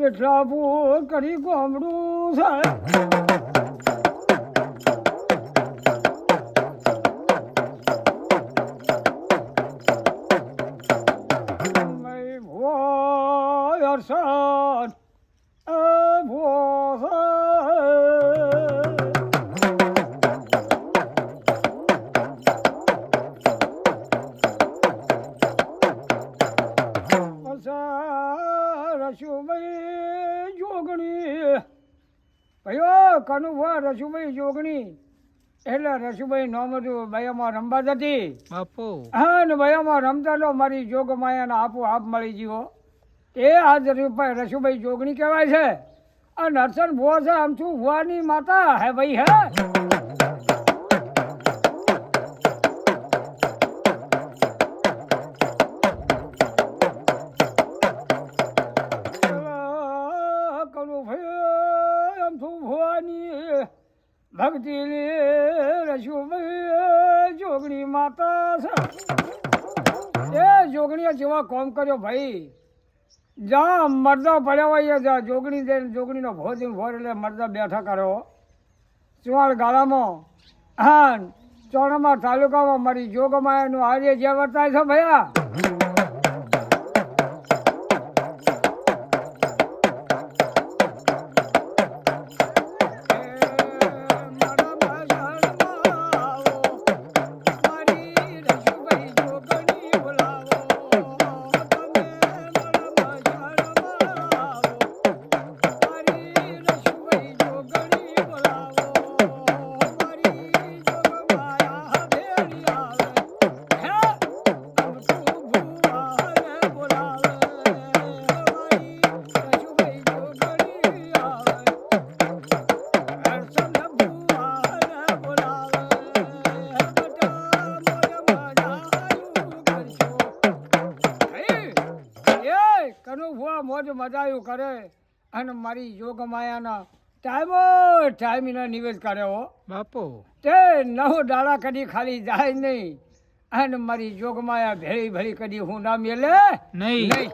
વિઠલાપુર કરી ગોમડું છે. હર્ષદ રશુભાઈ જોગણી કયો કનુભા રશુભાઈ જોગણી એટલે રશુભાઈ નામ હતું બયામાં રમવા જતી બાપુ. હા ને બયામાં રમતા તો મારી જોગ માયાના આપો આપ મળી ગયો એ આજ રશુભાઈ જોગણી કહેવાય છે. આ નરસન ભુવા છે આમ છું ભુવાની માતા હે ભાઈ હે. ભક્તિ રશુભાઈ જોગણી માતા છે. એ જોગણીએ જેવા કોમ કર્યો ભાઈ જા મરદા પડ્યા હોય જા જોગણી દે જોગણીનો ભોજન ભોર એટલે મરદા બેઠા કરો ચુવાડ ગાળામાં હા ચોણામાં તાલુકામાં મારી જોગમાયાનું આજે જે વર્તાય છે ભૈયા. મોજ મજાયું કરે અને મારી જોગ માયાના ટાઈમના નિવેદ કર્યો બાપુ. તે નવો દાડા કદી ખાલી જાય નહીં અને મારી જોગ માયા ભેળી ભેળી કદી હું ના મેલે નહીં.